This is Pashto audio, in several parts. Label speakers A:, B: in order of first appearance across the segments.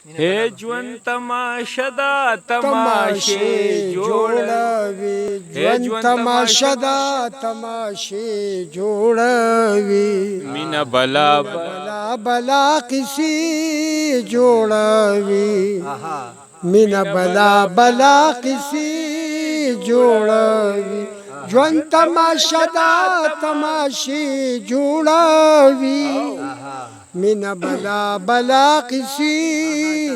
A: हे ژوند تماشه دا تماشې جوړوي
B: हे ژوند تماشه دا تماشې جوړوي
A: مینا بلا
B: بلا بلا قصې جوړوي مینا بلا بلا قصې جوړوي ژوند تماشه دا تماشې جوړوي مینا بلا بلا قصې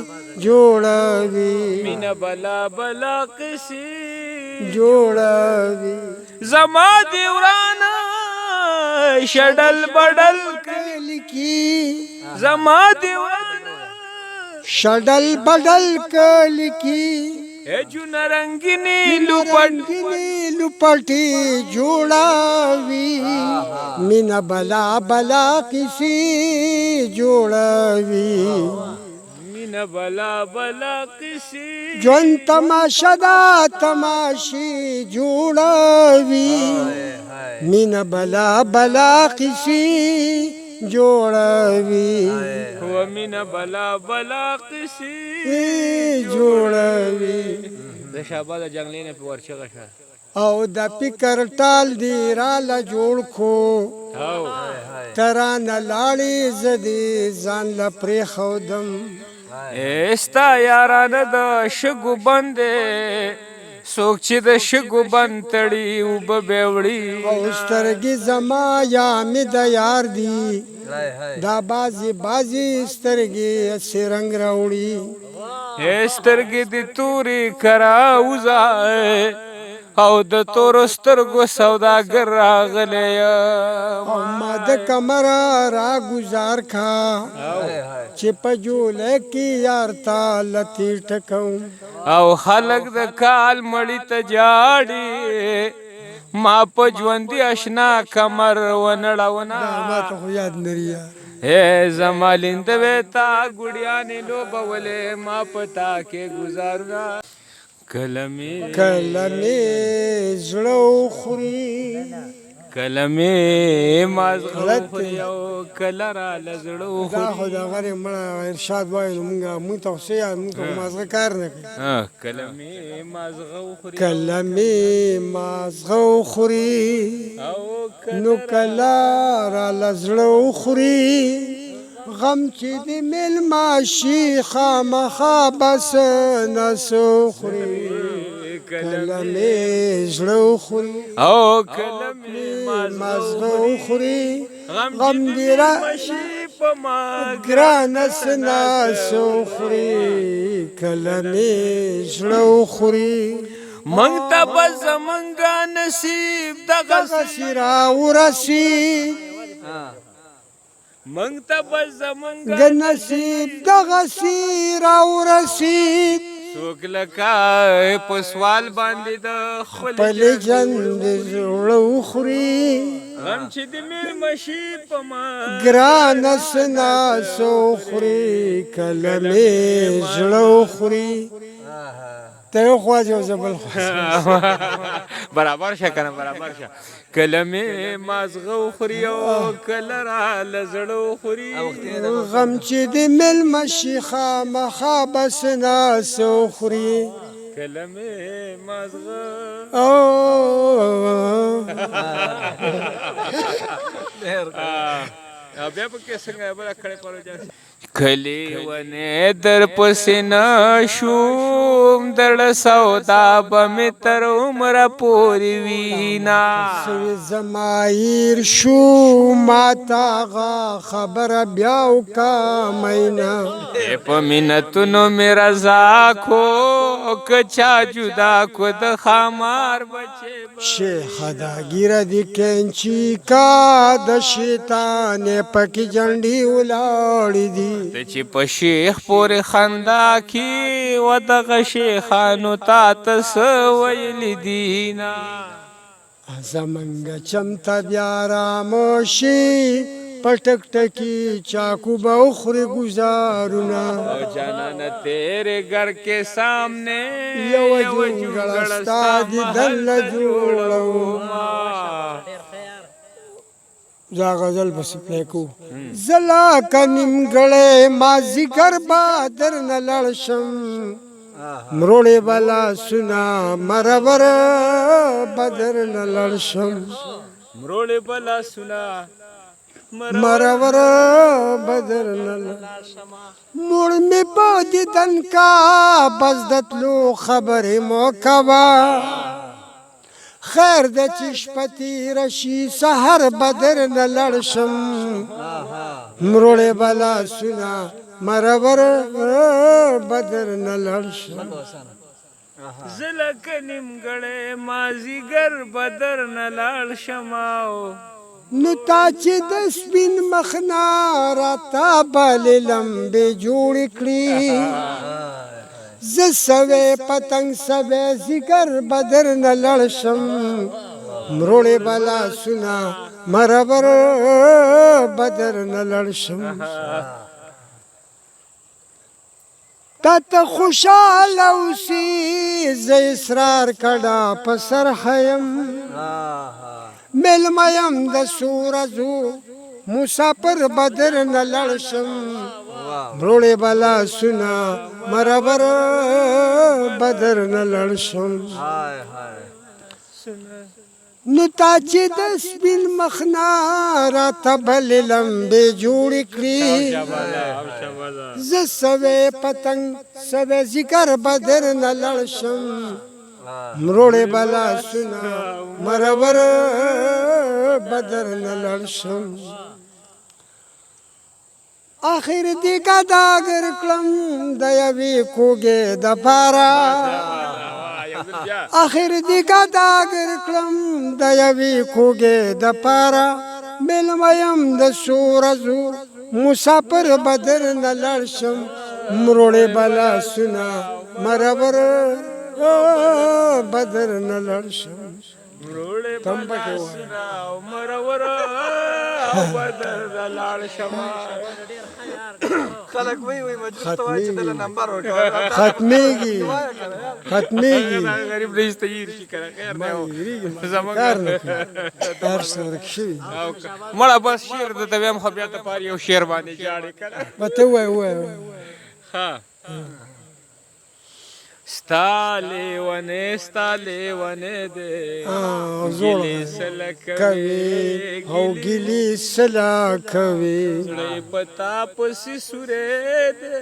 B: جوړوي
A: مینا بلا بلا قصې
B: جوړوي
A: زما دی ورانه شډل بډل
B: کلکی
A: زما دی ورانه
B: شډل بډل کلکی
A: हे جون رنگینی
B: لپټي جوړاوي مینا بلا بلا کسی جوړاوي
A: مینا بلا بلا قصې
B: ژوند تماشه دا تماشې جوړاوي مینا بلا بلا کسی جوړاوي
A: و مینا بلا بلا قصې
B: جوړاوي
A: د شابه د جنگلې نه په ورچغه شه
B: او د فکر ټال دی را لا جوړ کو
A: او
B: ترانه لاړې زدي ځان ل پرې خودم
A: استا یارانه د شګو بندې څوک چې د شګو بند تړي اوبه بیوړي
B: او سترګې زما یا مې د یار دی دا بازي بازي سترګې سرنګ راوړي
A: سترګې د تورې کراوزه او د تور سترګو سوداګر راغلی
B: او ما د کمر را گزار کا چې په جوله کې یار تا لتی ټکوم
A: او خلق د کال مړی ته جاړي ما په ژوندي اشنا کمر ونړونه
B: ما ته خو یاد نریا
A: हे زمالند وتا ګډیانې لوبولې ما پتا کې گزارنا کلمې
B: زړه خوري
A: کلمې مازغه خوري او کلرا لزړه
B: دا
A: خوري
B: خو دا غره مړه ارشاد وایي مونږ ته څه یا مونږ مازغه کار نه کوي
A: کلمې مازغه خوري
B: کلمې مازغه خوري
A: او
B: نو کلرا لزړه خوري غم چې د مل ماشي خامخا بس نسو خوري کلمې زړه خوري
A: او کلمې
B: مازغه خوري غم دې را
A: مشي په ما
B: ګران سناسو خوري کلمې زړه خوري
A: مونږ ته به زمونږ نصیب دغه
B: سرا ورسی
A: مونږ ته به زمونږ
B: نصیب دغه سرا ورسی
A: څوک لکه په سوال باندې د
B: خپل جند زړه خوري
A: غم چې د میر مشي په ما
B: ګران سناسو خوري کلمې زړه خوري ته خو جو زبل
A: برابر شه کنه برابر شه کلمې مازغه خوري او کلرا لزړو خوري
B: غم چې د مل مشيخه مخا بس ناسو خوري
A: کلمې مازغه
B: او
A: بیا په کې څنګه بل کړه پرو ځي کلی ونه در پسنا شوم در سودا بم تر عمر پوری وینا
B: زمایر شو ماتا غا خبر بیاو کا مینا
A: په مینتونو میرا زاکو کچا جدا کو د خمار بچي
B: شیخ دا ګیر دی کینچی کا د شیطان پکې جنډي ولاړې دي
A: چې په شیخ پورې خندا کی و دغه شیخانو تا تس ویل دینا
B: زمنګ چمتا بیا راموشي پټک ټکی چاکو بخوري گزارونا
A: جانان تیرے گھر کے سامنے
B: یو جنگلستا دی دل جوړو زا غزل بس پلیکو زلا کنیم گړې ما ذکر بادر نه لړشم مروړې بالا سنا مرور بدر نه لړشم
A: مروړې بلا سنا
B: مرور بدر نه لړشم مړ می په دیدن کا بس دتلو خبرې مو کوا خیر د چشپتی رشی سحر بدر نه لړشم مروړې بالا سنا مرور بدر نه لړشم
A: زلک نیمګړې مازیګر بدر نه لاړ شماو
B: نو تا چې د سپین مخنا راته بلې لمبې جوړې کړې زه سوې پتنګ سوې ذکر بدر نه لړشم مروړې بالا سنا مرور بدر نه لړشم تا ته خوشاله اوسې زه اصرار کړه په سر حیم میلمه یم د څو ورځو مسافر بدر نه لړشم مروړې بالا سنا مرور بدر نه لړشم نو تا چې د سپین مخنا راته بلې لمبې جوړې کړې زه سوې پتنګ سوې ذکر بدر نه لړشم مروړې بالا سنا مرور بدر نه لړشم آخر دی کا داګر کړم د یوې کوګې د پاره آخر دی کا داګر کړم د یوې کوګې د پاره میلمه یم د څو ورځو مسافر بدر نه لړشم مروړې بالا سنا مرور بدر نه لړشم
A: مروړې بلا سنا مرور بدر نه لاړ شماو
C: خلک وی مجلس ته وایي چې دله نمبر ورکړه
B: ختمیږي
A: غریب رئیس ته هیر شي کنه خیر دی زمونږ
B: هر څه ورک شوي
A: مړه بس شعر د ته ویم خو بیا ته پار یو شعر باندې ژاړې کنه
B: ته ووایه
A: ها ستا لیونې دې ګیلې سله
B: کوي او ګیلې سلا کوي
A: زړه پتا پسې سورې دې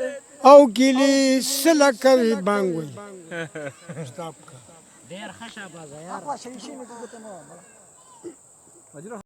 B: او ګیلې سلا کوي بانګ وي
D: ډېر ښه شاباس یار